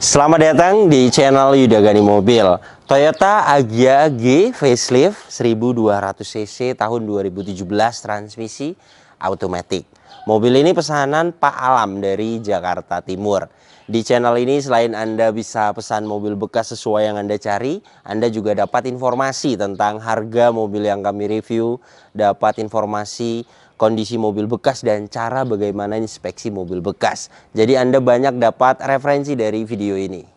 Selamat datang di channel Yudagani Mobil. Toyota Agya G facelift 1200 cc tahun 2017, transmisi automatic. Mobil ini pesanan Pak Alam dari Jakarta Timur. Di channel ini selain Anda bisa pesan mobil bekas sesuai yang Anda cari, Anda juga dapat informasi tentang harga mobil yang kami review, dapat informasi kondisi mobil bekas dan cara bagaimana inspeksi mobil bekas. Jadi Anda banyak dapat referensi dari video ini.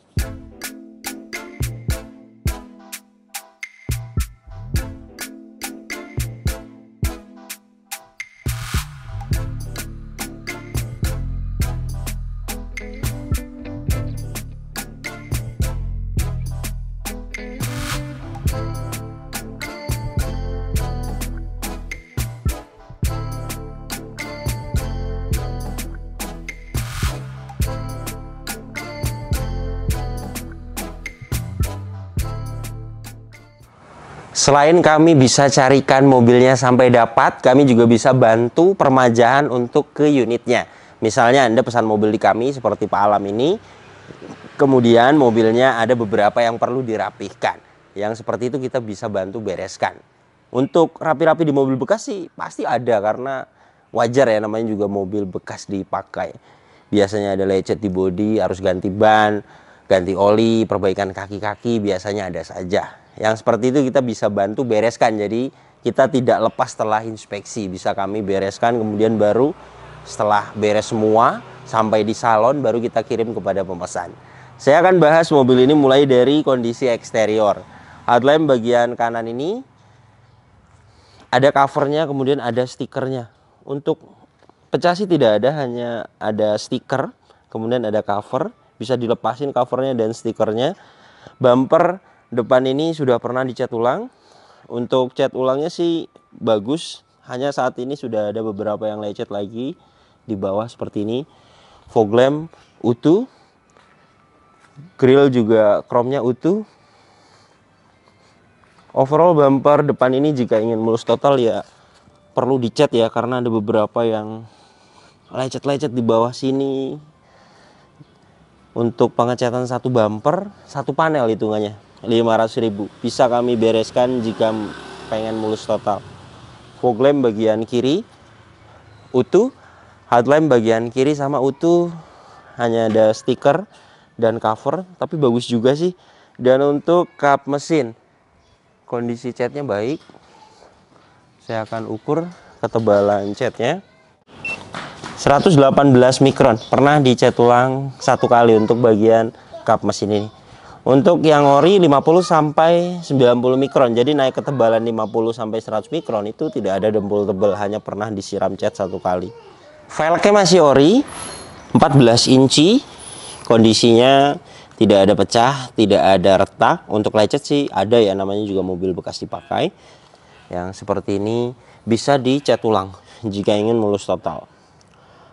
Selain kami bisa carikan mobilnya sampai dapat, kami juga bisa bantu permajaan untuk ke unitnya. Misalnya Anda pesan mobil di kami seperti Pak Alam ini, kemudian mobilnya ada beberapa yang perlu dirapihkan. Yang seperti itu kita bisa bantu bereskan. Untuk rapi-rapi di mobil bekas sih pasti ada, karena wajar ya, namanya juga mobil bekas dipakai. Biasanya ada lecet di bodi, harus ganti ban, ganti oli, perbaikan kaki-kaki, biasanya ada saja. Yang seperti itu kita bisa bantu bereskan. Jadi kita tidak lepas setelah inspeksi, bisa kami bereskan, kemudian baru setelah beres semua sampai di salon baru kita kirim kepada pemesan. Saya akan bahas mobil ini mulai dari kondisi eksterior. Headlamp bagian kanan ini ada covernya, kemudian ada stikernya. Untuk pecah sih tidak ada, hanya ada stiker, kemudian ada cover, bisa dilepasin covernya dan stikernya. Bumper depan ini sudah pernah dicat ulang. Untuk cat ulangnya sih bagus, hanya saat ini sudah ada beberapa yang lecet lagi di bawah seperti ini. Fog lamp utuh, grill juga chrome-nya utuh. Overall bumper depan ini jika ingin mulus total ya perlu dicat ya, karena ada beberapa yang lecet-lecet di bawah sini. Untuk pengecatan satu bumper, satu panel hitungannya 500.000, bisa kami bereskan jika pengen mulus total. Fog lamp bagian kiri utuh, headlamp bagian kiri sama utuh, hanya ada stiker dan cover, tapi bagus juga sih. Dan untuk kap mesin, kondisi catnya baik. Saya akan ukur ketebalan catnya. 118 mikron, pernah dicat ulang satu kali untuk bagian kap mesin ini. Untuk yang ori 50 sampai 90 mikron. Jadi naik ketebalan 50 sampai 100 mikron itu tidak ada dempul tebal, hanya pernah disiram cat satu kali. Velgnya masih ori 14 inci. Kondisinya tidak ada pecah, tidak ada retak. Untuk lecet sih ada ya, namanya juga mobil bekas dipakai. Yang seperti ini bisa dicat ulang jika ingin mulus total.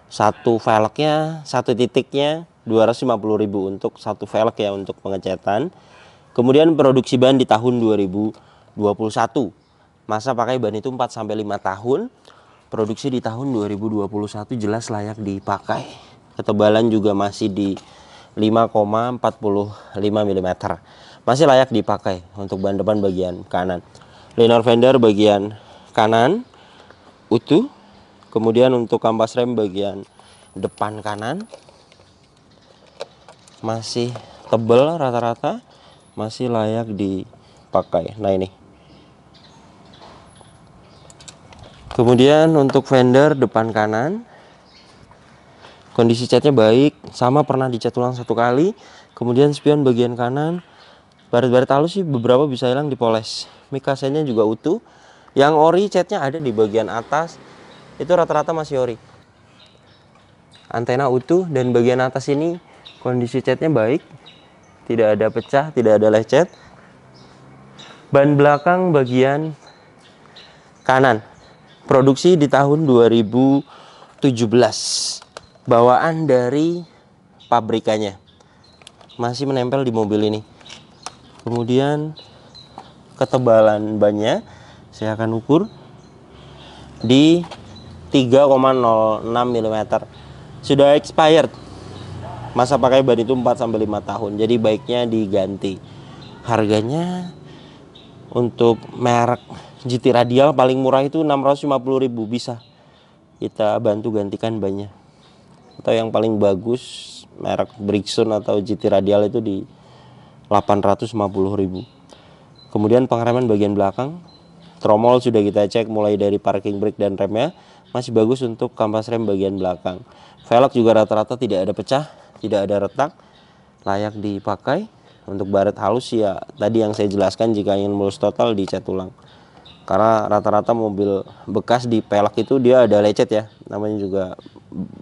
Satu velgnya, satu titiknya 250.000 untuk satu velg ya, untuk pengecatan. Kemudian produksi ban di tahun 2021. Masa pakai ban itu 4 sampai 5 tahun. Produksi di tahun 2021 jelas layak dipakai. Ketebalan juga masih di 5,45 mm. Masih layak dipakai untuk ban depan bagian kanan. Liner fender bagian kanan utuh. Kemudian untuk kampas rem bagian depan kanan masih tebal rata-rata, masih layak dipakai. Nah ini. Kemudian untuk fender depan kanan, kondisi catnya baik, sama pernah dicat ulang satu kali. Kemudian spion bagian kanan, baret-baret halus sih beberapa bisa hilang dipoles. Mik kasennya juga utuh. Yang ori catnya ada di bagian atas, itu rata-rata masih ori. Antena utuh, dan bagian atas ini kondisi catnya baik, tidak ada pecah, tidak ada lecet. Ban belakang bagian kanan produksi di tahun 2017, bawaan dari pabrikannya, masih menempel di mobil ini. Kemudian ketebalan bannya saya akan ukur di 3,06 mm. Sudah expired. Masa pakai ban itu 4-5 tahun. Jadi baiknya diganti. Harganya untuk merek GT Radial paling murah itu 650.000, bisa kita bantu gantikan bannya. Atau yang paling bagus merek Brixton atau GT Radial itu di 850.000. Kemudian pengereman bagian belakang, tromol sudah kita cek mulai dari parking brake dan remnya masih bagus untuk kampas rem bagian belakang. Velg juga rata-rata tidak ada pecah, tidak ada retak, layak dipakai. Untuk baret halus ya tadi yang saya jelaskan, jika ingin mulus total dicat ulang. Karena rata-rata mobil bekas di pelek itu dia ada lecet ya, namanya juga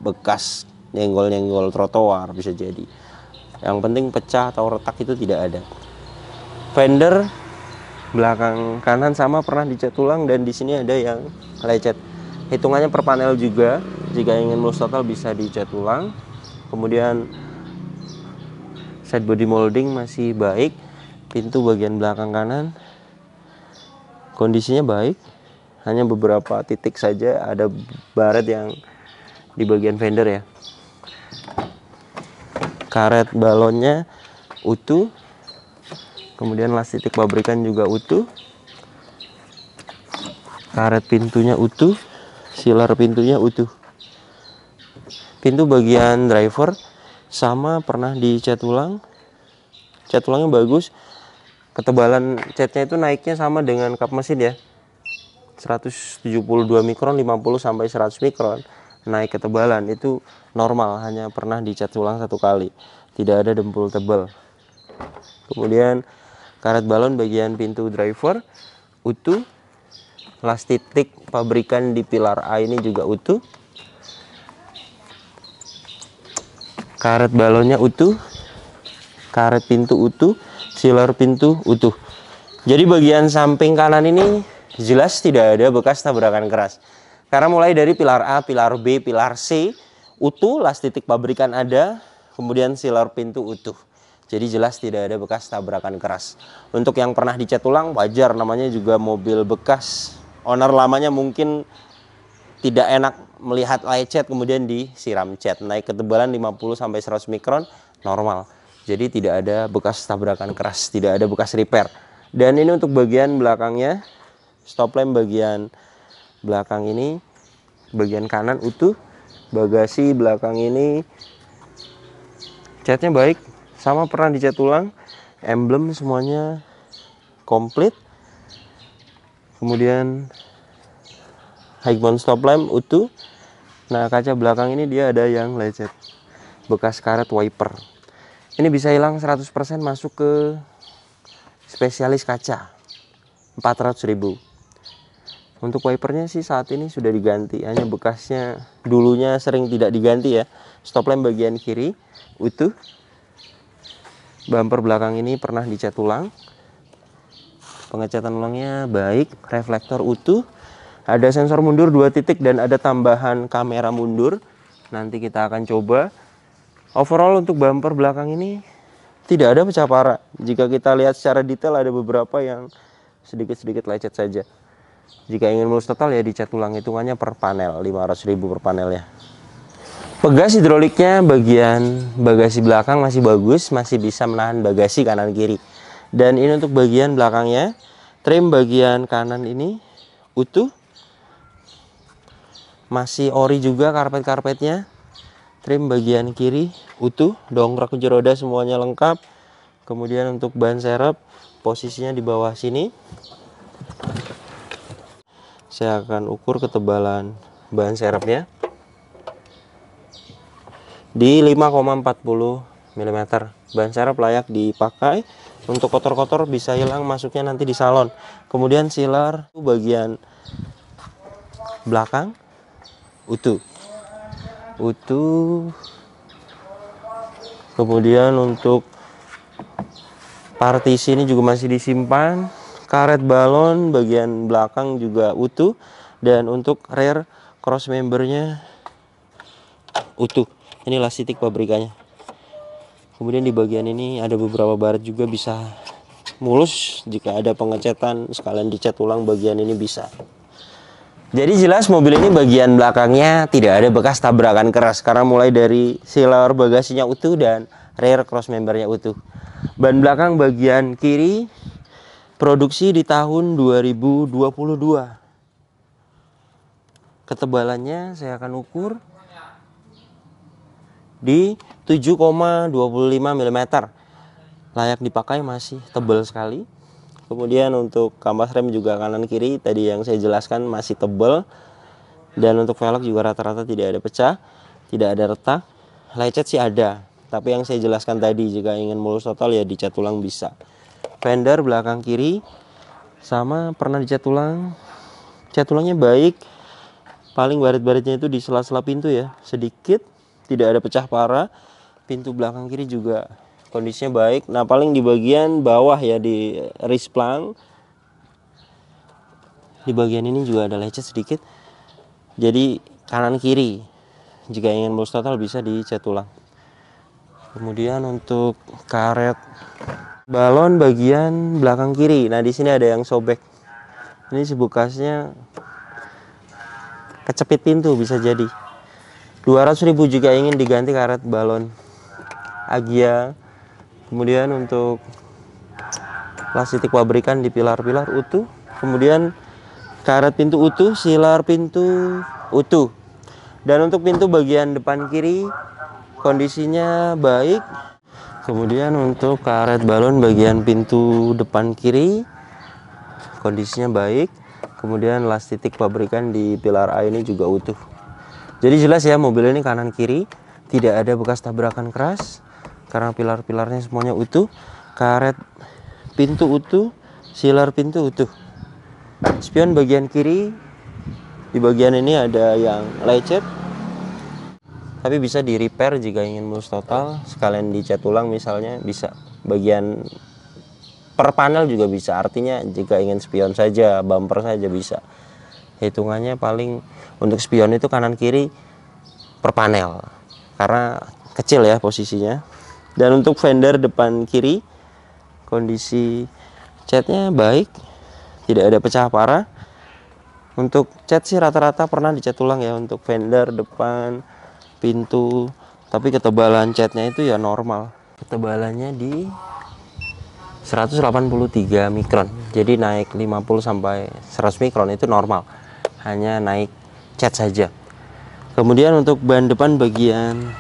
bekas nyenggol-nyenggol trotoar bisa jadi. Yang penting pecah atau retak itu tidak ada. Fender belakang kanan sama pernah dicat ulang dan di sini ada yang lecet. Hitungannya per panel juga. Jika ingin mulus total bisa dicat ulang. Kemudian side body molding masih baik. Pintu bagian belakang kanan kondisinya baik. Hanya beberapa titik saja ada baret yang di bagian fender ya. Karet balonnya utuh. Kemudian las titik pabrikan juga utuh. Karet pintunya utuh. Silar pintunya utuh. Pintu bagian driver sama pernah dicat ulang. Cat ulangnya bagus. Ketebalan catnya itu naiknya sama dengan kap mesin ya. 172 mikron, 50 sampai 100 mikron. Naik ketebalan itu normal, hanya pernah dicat ulang 1 kali. Tidak ada dempul tebal. Kemudian karet balon bagian pintu driver utuh. Las titik pabrikan di pilar A ini juga utuh. Karet balonnya utuh, karet pintu utuh, sealer pintu utuh. Jadi bagian samping kanan ini jelas tidak ada bekas tabrakan keras. Karena mulai dari pilar A, pilar B, pilar C utuh, las titik pabrikan ada, kemudian sealer pintu utuh. Jadi jelas tidak ada bekas tabrakan keras. Untuk yang pernah dicat ulang wajar, namanya juga mobil bekas. Owner lamanya mungkin tidak enak melihat lecet kemudian disiram cat. Naik ketebalan 50 sampai 100 mikron normal. Jadi tidak ada bekas tabrakan keras, tidak ada bekas repair. Dan ini untuk bagian belakangnya, stop lamp bagian belakang ini, bagian kanan utuh. Bagasi belakang ini catnya baik, sama pernah dicat ulang. Emblem semuanya komplit. Kemudian high mount stop lamp utuh. Nah, kaca belakang ini dia ada yang lecet, bekas karet wiper. Ini bisa hilang 100% masuk ke spesialis kaca, 400.000. Untuk wipernya sih saat ini sudah diganti, hanya bekasnya dulunya sering tidak diganti ya. Stop lamp bagian kiri utuh. Bumper belakang ini pernah dicat ulang, pengecatan ulangnya baik. Reflektor utuh. Ada sensor mundur 2 titik dan ada tambahan kamera mundur. Nanti kita akan coba. Overall untuk bumper belakang ini tidak ada pecah parah. Jika kita lihat secara detail ada beberapa yang sedikit-sedikit lecet saja. Jika ingin mulus total ya dicat ulang, hitungannya per panel, 500.000 per panel ya. Pegas hidroliknya bagian bagasi belakang masih bagus, masih bisa menahan bagasi kanan kiri. Dan ini untuk bagian belakangnya. Trim bagian kanan ini utuh. Masih ori juga karpet-karpetnya. Trim bagian kiri utuh, dongkrak kunci roda semuanya lengkap. Kemudian untuk ban serep posisinya di bawah sini. Saya akan ukur ketebalan ban serepnya di 5,40 mm. Ban serep layak dipakai. Untuk kotor-kotor bisa hilang masuknya nanti di salon. Kemudian sealer bagian belakang utuh. Kemudian untuk partisi ini juga masih disimpan. Karet balon bagian belakang juga utuh. Dan untuk rear cross membernya utuh. Ini las titik pabrikannya. Kemudian di bagian ini ada beberapa baret juga bisa mulus. Jika ada pengecatan sekalian dicat ulang bagian ini bisa. Jadi jelas mobil ini bagian belakangnya tidak ada bekas tabrakan keras karena mulai dari sealer bagasinya utuh dan rear cross membernya utuh. Ban belakang bagian kiri produksi di tahun 2022. Ketebalannya saya akan ukur di 7,25 mm. Layak dipakai, masih tebal sekali. Kemudian untuk kampas rem juga kanan kiri tadi yang saya jelaskan masih tebal. Dan untuk velg juga rata-rata tidak ada pecah, tidak ada retak. Lecet sih ada, tapi yang saya jelaskan tadi jika ingin mulus total ya dicat ulang bisa. Fender belakang kiri sama pernah dicat ulang. Cat ulangnya baik. Paling baret-baretnya itu di sela-sela pintu ya, sedikit, tidak ada pecah parah. Pintu belakang kiri juga kondisinya baik. Nah, paling di bagian bawah ya, di risplang, di bagian ini juga ada lecet sedikit. Jadi kanan kiri jika ingin mulus total bisa dicat ulang. Kemudian untuk karet balon bagian belakang kiri, nah di sini ada yang sobek. Ini si bekasnya kecepit pintu, bisa jadi. 200.000 jika ingin diganti karet balon Agia. Kemudian untuk plastik pabrikan di pilar-pilar utuh. Kemudian karet pintu utuh, silar pintu utuh. Dan untuk pintu bagian depan kiri kondisinya baik. Kemudian untuk karet balon bagian pintu depan kiri kondisinya baik. Kemudian las titik pabrikan di pilar A ini juga utuh. Jadi jelas ya, mobil ini kanan kiri tidak ada bekas tabrakan keras karena pilar-pilarnya semuanya utuh. Karet pintu utuh, silar pintu utuh. Spion bagian kiri, di bagian ini ada yang lecet, tapi bisa di repair jika ingin mulus total, sekalian dicat ulang misalnya bisa. Bagian per panel juga bisa, artinya jika ingin spion saja, bumper saja bisa. Hitungannya paling untuk spion itu kanan kiri per panel karena kecil ya posisinya. Dan untuk fender depan kiri kondisi catnya baik, tidak ada pecah parah. Untuk cat sih rata-rata pernah dicat ulang ya untuk fender depan, pintu, tapi ketebalan catnya itu ya normal. Ketebalannya di 183 mikron, jadi naik 50 sampai 100 mikron itu normal, hanya naik cat saja. Kemudian untuk ban depan bagian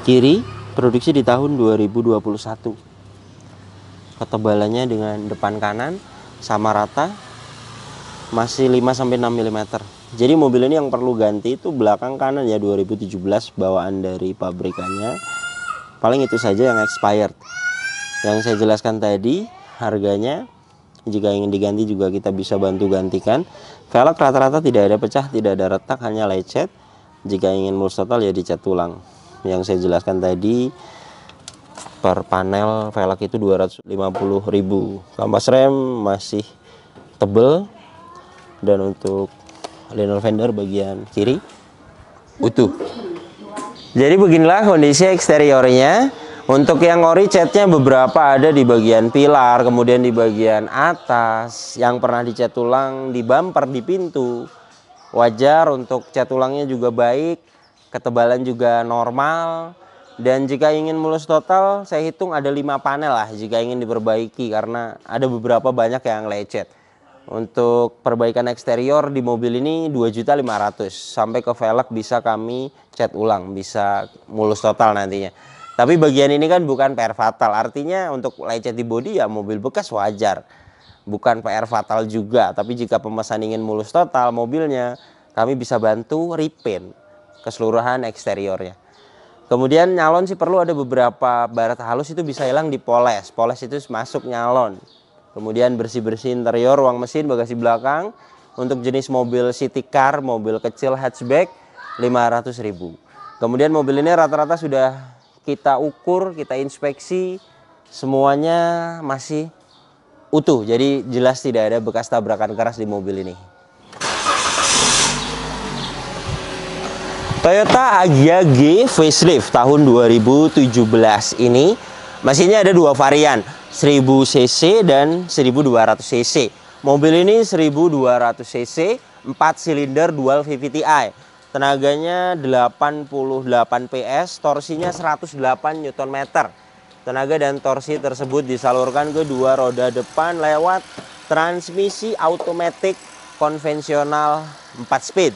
kiri produksi di tahun 2021. Ketebalannya dengan depan kanan sama rata, masih 5 sampai 6 mm. Jadi mobil ini yang perlu ganti itu belakang kanan ya, 2017 bawaan dari pabrikannya. Paling itu saja yang expired. Yang saya jelaskan tadi harganya, jika ingin diganti juga kita bisa bantu gantikan. Velg rata-rata tidak ada pecah, tidak ada retak, hanya lecet. Jika ingin mulus total ya dicat ulang. Yang saya jelaskan tadi per panel velg itu 250.000. Kampas rem masih tebel. Dan untuk liner fender bagian kiri utuh. Jadi beginilah kondisi eksteriornya. Untuk yang ori catnya beberapa ada di bagian pilar, kemudian di bagian atas yang pernah dicat ulang di bumper, di pintu. Wajar, untuk cat ulangnya juga baik, ketebalan juga normal. Dan jika ingin mulus total, saya hitung ada 5 panel lah jika ingin diperbaiki karena ada beberapa banyak yang lecet. Untuk perbaikan eksterior di mobil ini 2.500.000, sampai ke velg bisa kami cat ulang, bisa mulus total nantinya. Tapi bagian ini kan bukan PR fatal, artinya untuk lecet di bodi ya mobil bekas wajar, bukan PR fatal juga. Tapi jika pemesan ingin mulus total mobilnya, kami bisa bantu repaint keseluruhan eksteriornya. Kemudian nyalon sih perlu ada beberapa baret halus, itu bisa hilang dipoles. Poles itu masuk nyalon. Kemudian bersih-bersih interior, ruang mesin, bagasi belakang. Untuk jenis mobil city car, mobil kecil hatchback 500.000. Kemudian mobil ini rata-rata sudah kita ukur, kita inspeksi, semuanya masih utuh. Jadi jelas tidak ada bekas tabrakan keras di mobil ini. Toyota Agya G facelift tahun 2017 ini mesinnya ada 2 varian, 1000 cc dan 1200 cc. Mobil ini 1200 cc 4 silinder dual VVT-i. Tenaganya 88 PS, torsinya 108 Nm. Tenaga dan torsi tersebut disalurkan ke dua roda depan lewat transmisi automatic konvensional 4 speed.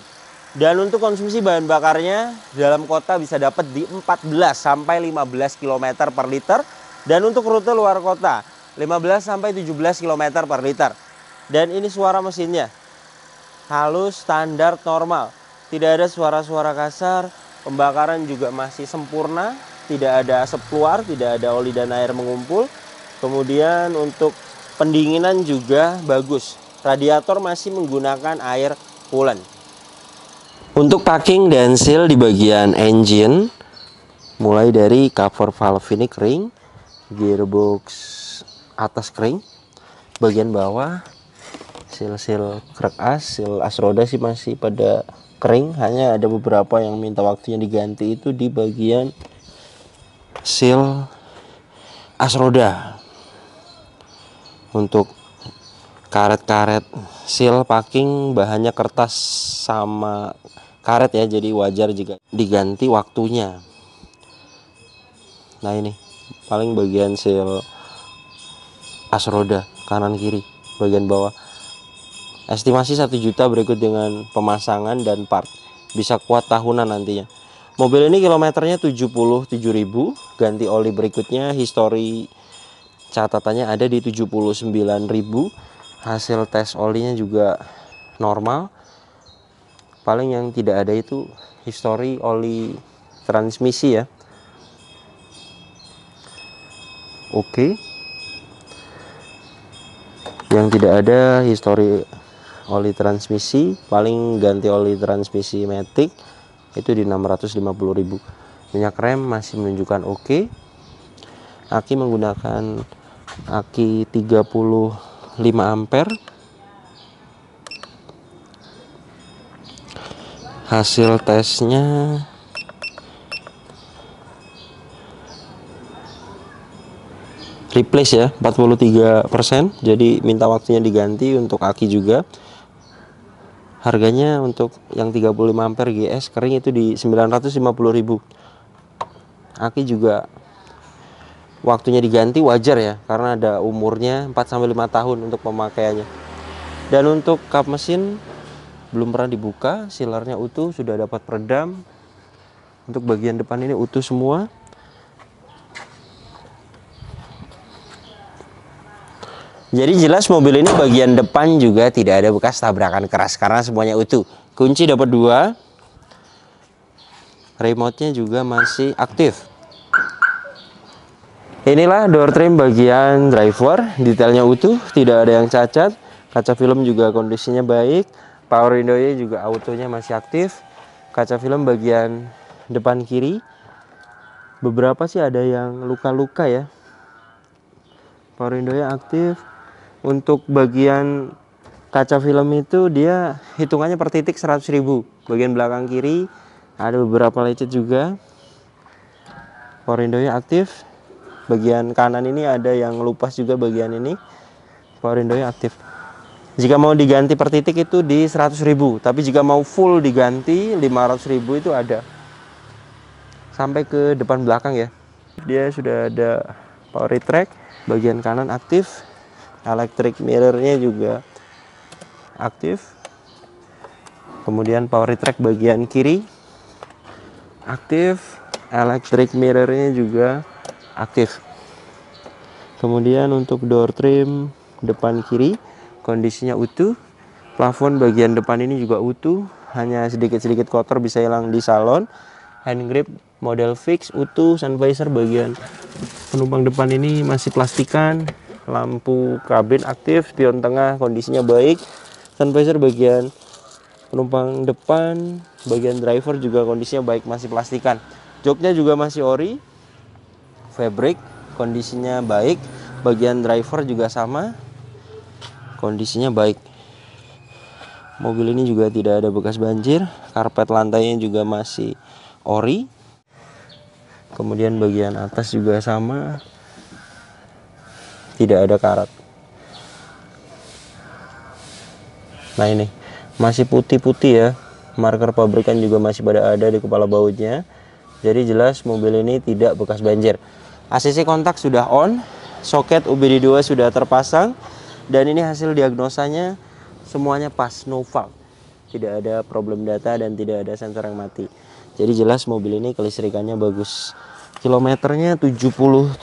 Dan untuk konsumsi bahan bakarnya dalam kota bisa dapat di 14 sampai 15 km per liter, dan untuk rute luar kota 15 sampai 17 km per liter. Dan ini suara mesinnya halus, standar, normal. Tidak ada suara-suara kasar, pembakaran juga masih sempurna, tidak ada asap keluar, tidak ada oli dan air mengumpul. Kemudian untuk pendinginan juga bagus. Radiator masih menggunakan air coolant. Untuk packing dan seal di bagian engine, mulai dari cover valve ini kering, gearbox atas kering, bagian bawah seal krek as, seal as roda sih masih pada kering, hanya ada beberapa yang minta waktunya diganti itu di bagian seal as roda. Untuk karet-karet seal packing bahannya kertas sama karet ya, jadi wajar jika diganti waktunya. Nah ini paling bagian seal as roda kanan kiri bagian bawah. Estimasi 1 juta berikut dengan pemasangan dan part. Bisa kuat tahunan nantinya. Mobil ini kilometernya 77.000. Ganti oli berikutnya, histori catatannya ada di 79.000. Hasil tes olinya juga normal. Paling yang tidak ada itu histori oli transmisi ya. Oke. Yang tidak ada histori oli transmisi, paling ganti oli transmisi matic itu di 650.000. Minyak rem masih menunjukkan oke. Aki menggunakan aki 35 ampere. Hasil tesnya replace ya, 43%, jadi minta waktunya diganti untuk aki juga. Harganya untuk yang 35 ampere GS kering itu di 950.000. Aki juga waktunya diganti wajar ya, karena ada umurnya 4-5 tahun untuk pemakaiannya. Dan untuk kap mesin belum pernah dibuka, sealernya utuh, sudah dapat peredam. Untuk bagian depan ini utuh semua. Jadi jelas mobil ini bagian depan juga tidak ada bekas tabrakan keras karena semuanya utuh. Kunci dapat 2. Remote-nya juga masih aktif. Inilah door trim bagian driver, detailnya utuh, tidak ada yang cacat. Kaca film juga kondisinya baik. Power window-nya juga autonya masih aktif. Kaca film bagian depan kiri beberapa sih ada yang luka-luka ya. Power window-nya aktif. Untuk bagian kaca film itu dia hitungannya per titik 100.000. Bagian belakang kiri ada beberapa lecet juga. Power window-nya aktif. Bagian kanan ini ada yang lupas juga bagian ini. Power window-nya aktif. Jika mau diganti per titik itu di 100.000, tapi jika mau full diganti 500.000 itu ada. Sampai ke depan belakang ya. Dia sudah ada power retract, bagian kanan aktif. Electric mirror-nya juga aktif. Kemudian power retract bagian kiri aktif. Electric mirror-nya juga aktif. Kemudian untuk door trim depan kiri kondisinya utuh. Plafon bagian depan ini juga utuh, hanya sedikit-sedikit kotor bisa hilang di salon. Hand grip model fix utuh. Sun visor bagian penumpang depan ini masih plastikan. Lampu kabin aktif, spion tengah kondisinya baik. Sun visor bagian penumpang depan, bagian driver juga kondisinya baik, masih plastikan. Joknya juga masih ori, fabric, kondisinya baik. Bagian driver juga sama, kondisinya baik. Mobil ini juga tidak ada bekas banjir. Karpet lantainya juga masih ori. Kemudian bagian atas juga sama, tidak ada karat. Nah ini masih putih-putih ya, marker pabrikan juga masih pada ada di kepala bautnya. Jadi jelas mobil ini tidak bekas banjir. ACC kontak sudah on, soket UBD2 sudah terpasang, dan ini hasil diagnosanya semuanya pas, no fault. Tidak ada problem data dan tidak ada sensor yang mati. Jadi jelas mobil ini kelistrikannya bagus. Kilometernya 77.000.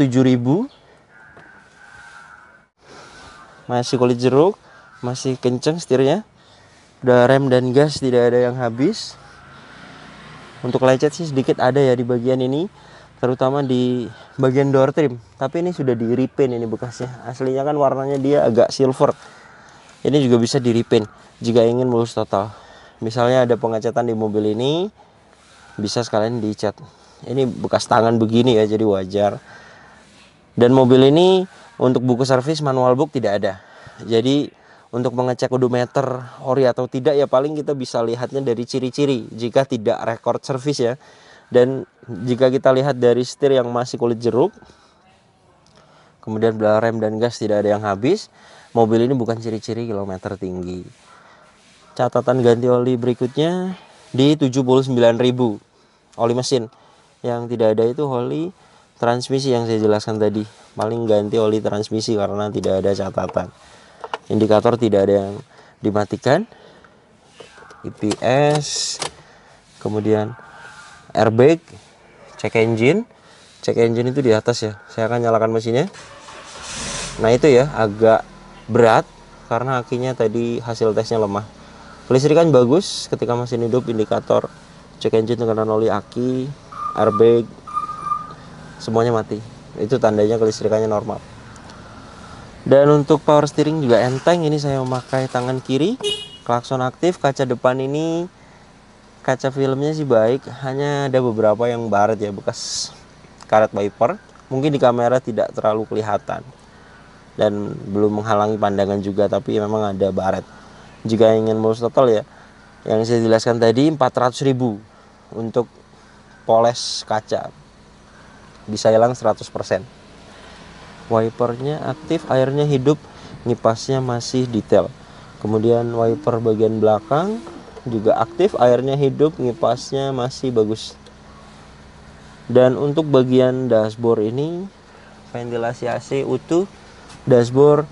Masih kulit jeruk, masih kenceng setirnya. Udah rem dan gas tidak ada yang habis. Untuk lecet sih sedikit ada ya di bagian ini, terutama di bagian door trim. Tapi ini sudah di repaint ini bekasnya. Aslinya kan warnanya dia agak silver. Ini juga bisa di repaint jika ingin mulus total. Misalnya ada pengecatan di mobil ini, bisa sekalian dicat. Ini bekas tangan begini ya, jadi wajar. Dan mobil ini untuk buku servis manual book tidak ada. Jadi untuk mengecek odometer ori atau tidak ya paling kita bisa lihatnya dari ciri-ciri jika tidak record servis ya. Dan jika kita lihat dari setir yang masih kulit jeruk, kemudian belah rem dan gas tidak ada yang habis, mobil ini bukan ciri-ciri kilometer tinggi. Catatan ganti oli berikutnya di 79.000. Oli mesin. Yang tidak ada itu oli transmisi yang saya jelaskan tadi. Paling ganti oli transmisi karena tidak ada catatan. Indikator tidak ada yang dimatikan. IPS, kemudian airbag, cek engine. Cek engine itu di atas ya. Saya akan nyalakan mesinnya. Nah itu ya agak berat karena akinya tadi hasil tesnya lemah. Kelistrikan bagus ketika mesin hidup, indikator cek engine, tekanan oli aki, airbag, semuanya mati. Itu tandanya kelistrikannya normal. Dan untuk power steering juga enteng. Ini saya memakai tangan kiri, klakson aktif, kaca depan ini kaca filmnya sih baik, hanya ada beberapa yang baret ya, bekas karet wiper. Mungkin di kamera tidak terlalu kelihatan dan belum menghalangi pandangan juga, tapi memang ada baret. Jika ingin mulus total ya, yang saya jelaskan tadi 400.000 untuk poles kaca, bisa hilang 100%. Wipernya aktif, airnya hidup, ngipasnya masih detail. Kemudian wiper bagian belakang juga aktif, airnya hidup, ngipasnya masih bagus. Dan untuk bagian dashboard ini ventilasi AC utuh, dashboard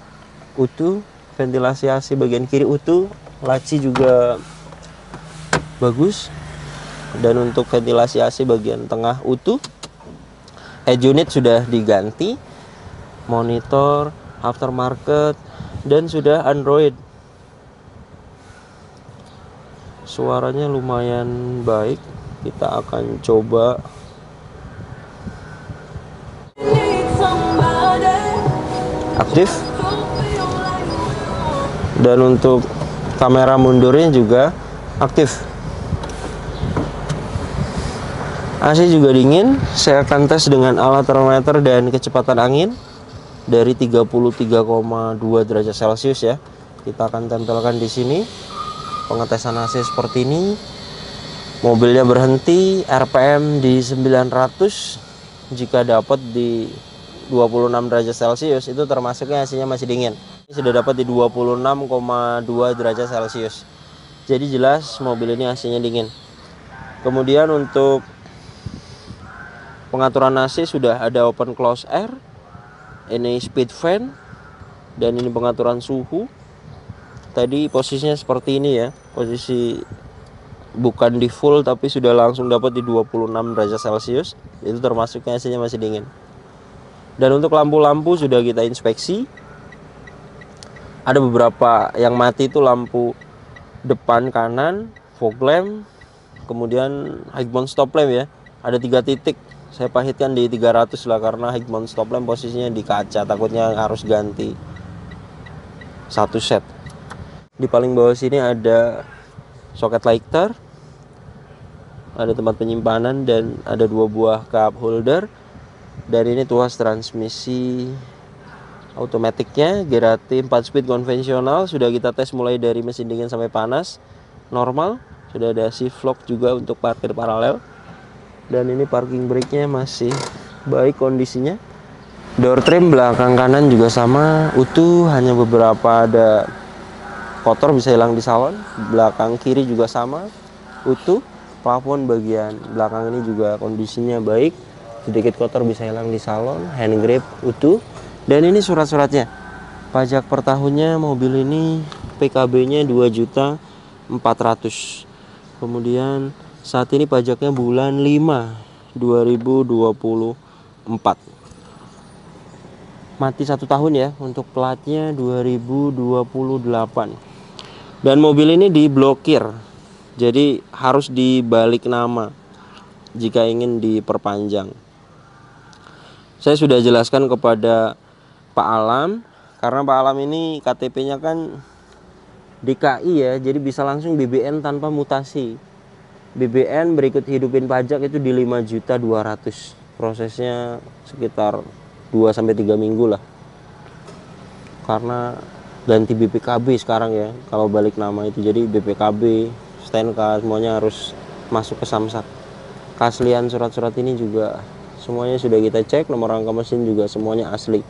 utuh, ventilasi AC bagian kiri utuh, laci juga bagus. Dan untuk ventilasi AC bagian tengah utuh. Head unit sudah diganti, monitor aftermarket, dan sudah Android. Suaranya lumayan baik. Kita akan coba. Aktif. Dan untuk kamera mundurnya juga aktif. AC juga dingin. Saya akan tes dengan alat termometer dan kecepatan angin dari 33,2 derajat Celcius ya. Kita akan tempelkan di sini. Pengetesan AC seperti ini. Mobilnya berhenti, RPM di 900. Jika dapat di 26 derajat Celcius itu termasuknya AC-nya masih dingin. Ini sudah dapat di 26,2 derajat Celcius. Jadi jelas mobil ini AC-nya dingin. Kemudian untuk pengaturan AC sudah ada open close air. Ini speed fan. Dan ini pengaturan suhu. Tadi posisinya seperti ini ya. Posisi bukan di full tapi sudah langsung dapat di 26 derajat Celcius. Itu termasuknya AC-nya masih dingin. Dan untuk lampu-lampu sudah kita inspeksi. Ada beberapa yang mati itu lampu depan kanan, fog lamp, kemudian high mount stop lamp ya. Ada 3 titik. Saya pahitkan di 300 lah karena high mount stop lamp posisinya di kaca, takutnya harus ganti satu set. Di paling bawah sini ada soket lighter, ada tempat penyimpanan, dan ada 2 buah cup holder. Dan ini tuas transmisi automaticnya, Gerati 4 speed konvensional. Sudah kita tes mulai dari mesin dingin sampai panas, normal. Sudah ada shift lock juga untuk parkir paralel. Dan ini parking brake-nya masih baik kondisinya. Door trim belakang kanan juga sama, utuh, hanya beberapa ada kotor bisa hilang di salon. Belakang kiri juga sama, utuh. Plafon bagian belakang ini juga kondisinya baik, sedikit kotor bisa hilang di salon. Hand grip utuh. Dan ini surat-suratnya. Pajak per tahunnya mobil ini PKB-nya 2.400.000. Kemudian saat ini pajaknya bulan 5 2024. Mati 1 tahun ya, untuk platnya 2028. Dan mobil ini diblokir, jadi harus dibalik nama jika ingin diperpanjang. Saya sudah jelaskan kepada Pak Alam, karena Pak Alam ini KTP-nya kan DKI ya, jadi bisa langsung BBN tanpa mutasi. BBN berikut hidupin pajak itu di 5.200.000. Prosesnya sekitar 2-3 minggu lah. Karena ganti BPKB sekarang ya, kalau balik nama itu. Jadi BPKB, STNK semuanya harus masuk ke Samsat. Keaslian surat-surat ini juga semuanya sudah kita cek, nomor rangka mesin juga semuanya asli.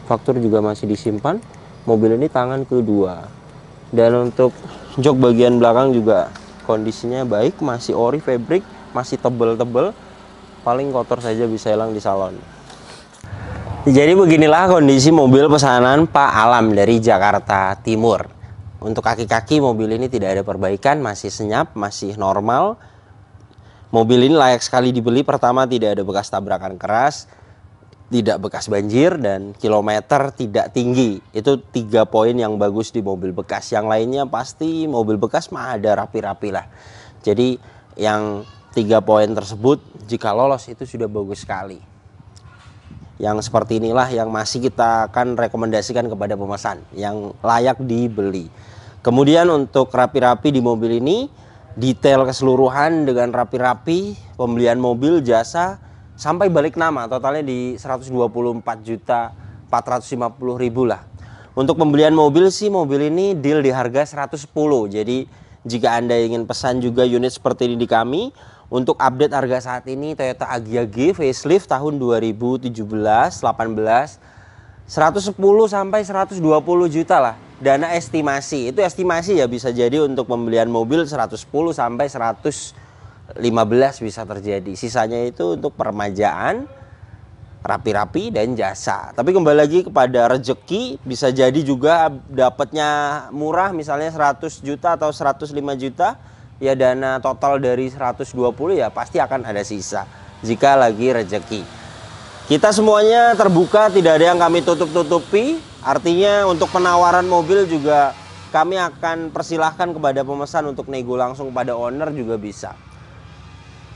Faktur juga masih disimpan. Mobil ini tangan kedua. Dan untuk jok bagian belakang juga kondisinya baik, masih ori fabric, masih tebel-tebel. Paling kotor saja bisa hilang di salon. Jadi beginilah kondisi mobil pesanan Pak Alam dari Jakarta Timur. Untuk kaki-kaki mobil ini tidak ada perbaikan, masih senyap, masih normal. Mobil ini layak sekali dibeli. Pertama, tidak ada bekas tabrakan keras, tidak bekas banjir, dan kilometer tidak tinggi. Itu 3 poin yang bagus di mobil bekas. Yang lainnya pasti mobil bekas mah ada rapi-rapi lah. Jadi yang 3 poin tersebut jika lolos itu sudah bagus sekali. Yang seperti inilah yang masih kita akan rekomendasikan kepada pemesan, yang layak dibeli. Kemudian untuk rapi-rapi di mobil ini, detail keseluruhan dengan rapi-rapi, pembelian mobil, jasa, sampai balik nama totalnya di 124.450.000 lah. Untuk pembelian mobil sih, mobil ini deal di harga 110. Jadi jika Anda ingin pesan juga unit seperti ini di kami, untuk update harga saat ini Toyota Agya G facelift tahun 2017-18 110 sampai 120 juta lah. Dana estimasi, itu estimasi ya, bisa jadi untuk pembelian mobil 110 sampai 115 bisa terjadi. Sisanya itu untuk peremajaan, rapi-rapi, dan jasa. Tapi kembali lagi kepada rezeki, bisa jadi juga dapatnya murah misalnya 100 juta atau 105 juta. Ya dana total dari 120 ya pasti akan ada sisa jika lagi rezeki. Kita semuanya terbuka, tidak ada yang kami tutup-tutupi. Artinya untuk penawaran mobil juga kami akan persilahkan kepada pemesan untuk nego langsung pada owner juga bisa.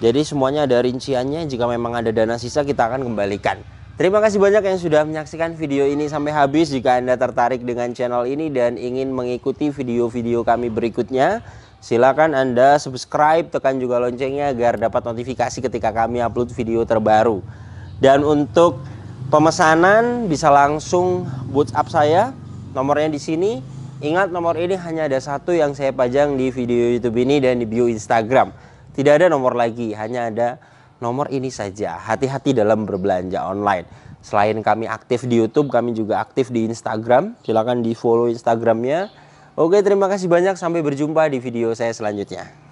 Jadi semuanya ada rinciannya, jika memang ada dana sisa kita akan kembalikan. Terima kasih banyak yang sudah menyaksikan video ini sampai habis. Jika Anda tertarik dengan channel ini dan ingin mengikuti video-video kami berikutnya, silakan Anda subscribe, tekan juga loncengnya agar dapat notifikasi ketika kami upload video terbaru. Dan untuk pemesanan bisa langsung WhatsApp saya, nomornya di sini. Ingat, nomor ini hanya ada satu yang saya pajang di video YouTube ini dan di bio Instagram. Tidak ada nomor lagi, hanya ada nomor ini saja. Hati-hati dalam berbelanja online. Selain kami aktif di YouTube, kami juga aktif di Instagram. Silakan di follow Instagramnya. Oke, terima kasih banyak. Sampai berjumpa di video saya selanjutnya.